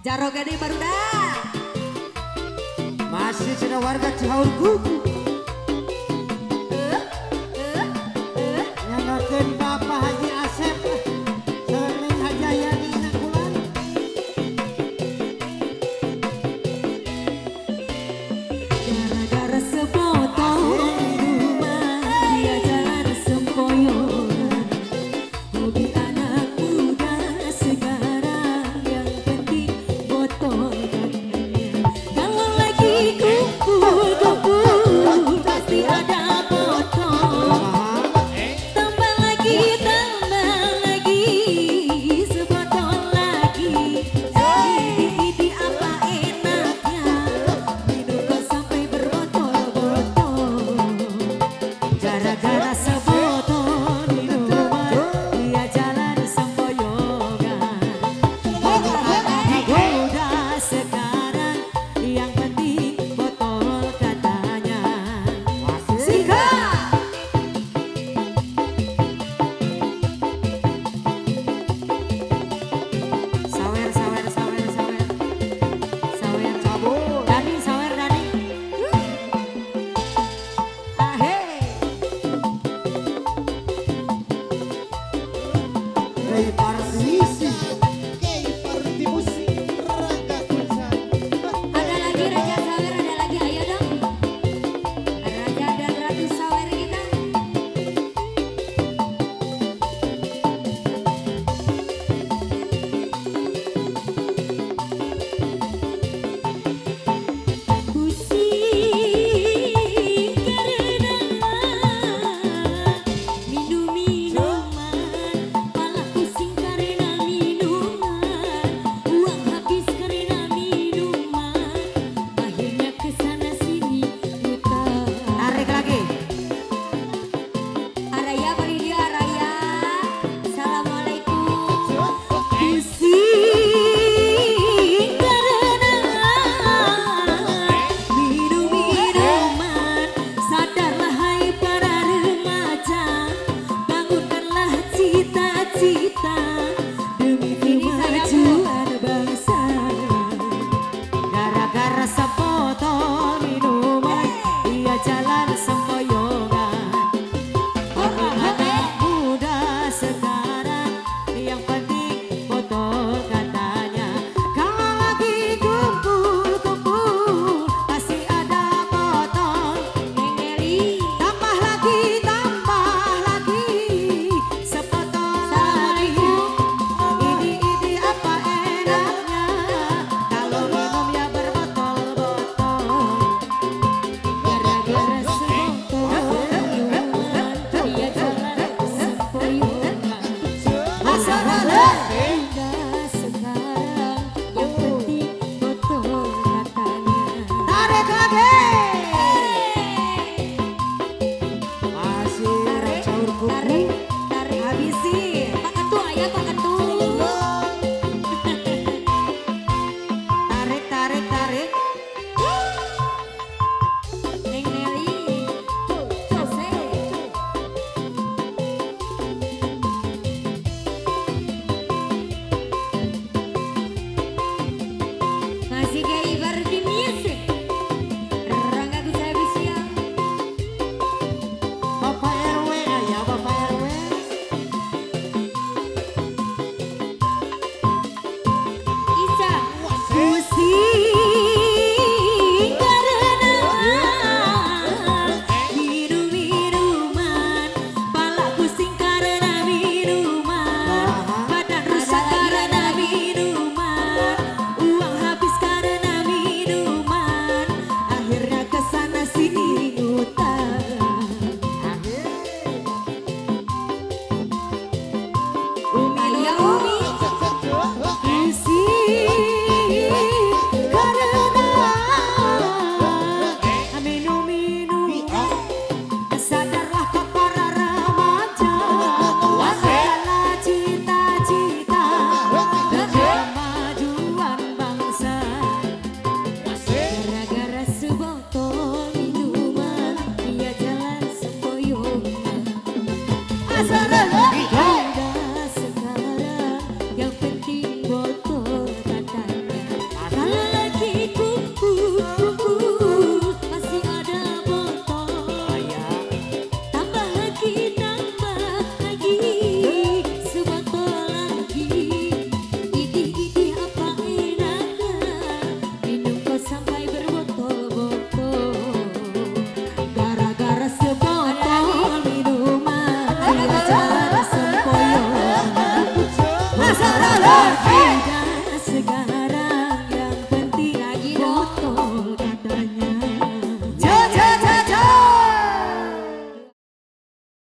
Jaro gede baru dah. Masih cina warga Cihaur Kuku. Yang ngakeun Bapak Haji Asep. Sering Haji Ayani Nakulan. Gara-gara sepotong rumah dia jalan sempoyongan. Hobi anak muda sekarang yang penting botol katanya. Kalau lagi kumpul-kumpul pasti ada botol. Tambah lagi sebotol lagi. Ini apa enaknya minum kok sampai berbotol-botol. Gara-gara sebotol minuman dia jalan sempoyongan. Udah sekarang yang penting botol katanya. Sika sawer cabut Dani sawer Dani ahey Dari Parsisi. ada lagi Raja Sawer ada lagi ayo dong Raja dan Ratu Sawer kita. Pusing karena minum minuman, malah pusing karena minuman, uang habis karena minuman, akhirnya kesana sini buta. Tarik lagi. Araya bagi dia Araya. Assalamualaikum. Pusing karena minum minuman. Sadarlah hai para remaja, bangunkanlah cita-cita demi kemajuan bangsa. Gara-gara sebotol minuman dia jalan sempoyongan. Anak muda sekarang yang penting botol katanya. Kalau lagi kumpul-kumpul pasti ada botol. Nengeli. Tambah lagi sebotol lagi. Ini apa enaknya kalau minum ya berbotol-botol. Gara-gara sebotol minuman dia jalan sempoyongan. Masalah Udah sekarang yang penting botol katanya. tarik lagi. Masih caur kuku. Tarik habisin. Pak Ketua ya Pak Ketua. Tarik. Neng Nelly. Asik. Masih